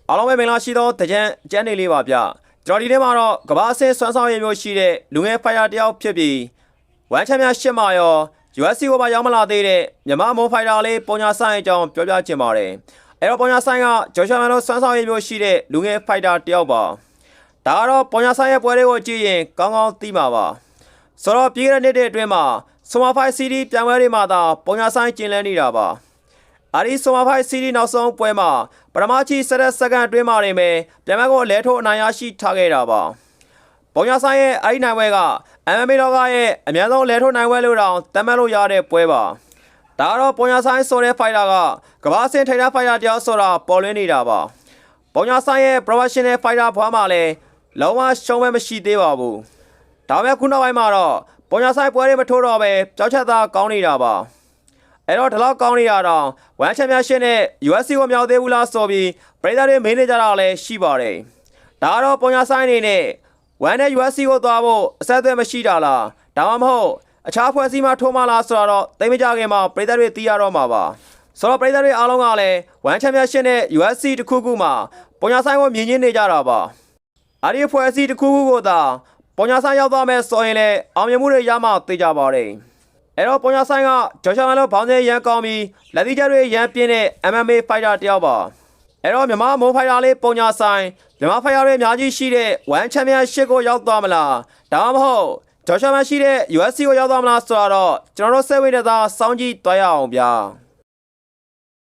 အားလုံးပဲမင်္ဂလာရှိသောတကြံကျန်းနေလေးပါဗျကျွန်တော်ဒီနေ့မှာတော့ကဘာအဆင့်စွမ်းဆောင်ရည်မျိုးရှိတဲ့လူငယ်ဖိုင်ယာတယောက်ဖြစ်ပြီးဝမ်ချမ်းများရှစ်မှာရော USC ကိုပါရောက်မလာသေးတဲ့မြန်မာမွန်ဖိုင်တာလေးပုံညာဆိုင်အကြောင်းပြောပြချင်ပါတယ်အဲ့တော့ပုံညာဆိုင်ကဂျော်ရှာမန်တို့စွမ်းဆောင်ရည်မျိုးရှိတဲ့လူငယ်ဖိုင်တာတယောက်ပါဒါကတော့ပုံညာဆိုင်ရဲ့ပွဲတွေကိုကြည့်ရင်ကောင်းကောင်းသိမှာပါဆိုတော့ပြီးခဲ့တဲ့နှစ်အတွင်းမှာဆိုမာဖိုင် CD ပြန်ပွဲတွေမှာသာပုံညာဆိုင်ကျင်းလဲနေတာပါအာရီဆိုမာဖိုင် CD နောက်ဆုံးပွဲမှာပထမချီ7စက္ကန့်အတွင်းမှာနေမယ်ပြန်မဲ့ကိုလဲထိုးအနိုင်ရရှိထားခဲ့တာပါပုံညာဆိုင်ရဲ့အဲ့ဒီနိုင်ပွဲက MMA လောကရဲ့အများဆုံးလဲထိုးနိုင်ပွဲလို့တောင်သတ်မှတ်လို့ရတဲ့ပွဲပါဒါကတော့ပုံညာဆိုင်ဆိုတဲ့ဖိုင်တာကကမ္ဘာအဆင့်ထိပ်တန်းဖိုင်တာတယောက်ဆိုတာပေါ်လွင်နေတာပါပုံညာဆိုင်ရဲ့ professional fighter ဘွားမှာလည်းလုံးဝရှုံးမဲမရှိသေးပါဘူးဒါပေမဲ့ခုနောက်ပိုင်းမှာတော့ပုံညာဆိုင်ပွဲတွေမထိုးတော့ပဲကြောက်ချက်သားကောင်းနေတာပါအဲ့တော့ဒီလောက်ကောင်းနေရတော့ဝမ်ချန်ပီယံရှစ်နဲ့ USC ကိုမြောက်သေးဘူးလားဆိုပြီးပြည်သားတွေမေးနေကြတာလည်းရှိပါတယ်ဒါကတော့ပုံညာဆိုင်အနေနဲ့ဝမ်နဲ့ USC ကိုသွားဖို့အဆက်အသွယ်မရှိတာလားဒါမှမဟုတ်အခြားဖွဲ့စည်းမှထိုးမှလားဆိုတော့သိမကြခင်မှာပြည်သားတွေသိရတော့မှာပါဆိုတော့ပြည်သားတွေအားလုံးကလည်းဝမ်ချန်ပီယံရှစ်နဲ့ USC တစ်ခုခုမှာပုံညာဆိုင်ကိုမြင်ချင်းနေကြတာပါအဲ့ဒီဖွဲ့စည်းတစ်ခုခုကိုသာပုံညာဆိုင်ရောက်သွားမယ်ဆိုရင်လည်းအောင်မြင်မှုတွေရမှသိကြပါတယ်အဲ့တော့ပုံညာဆိုင်ကဂျော်ရှာမန်လိုဘောင်းစဲရန်ကောင်းပြီးလက်သီးချက်တွေရန်ပြင်းတဲ့ MMA ဖိုက်တာတယောက်ပါအဲ့တော့မြန်မာမိုးဖိုက်တာလေးပုံညာဆိုင်မြန်မာဖိုက်တာတွေအများကြီးရှိတဲ့ဝမ်ချန်ပီယံရှစ်ကိုရောက်သွားမလားဒါမှမဟုတ်ဂျော်ရှာမန်ရှိတဲ့ USC ကိုရောက်သွားမလားဆိုတော့ကျွန်တော်တို့စိတ်ဝင်စားစောင့်ကြည့်သွားရအောင်ဗျာ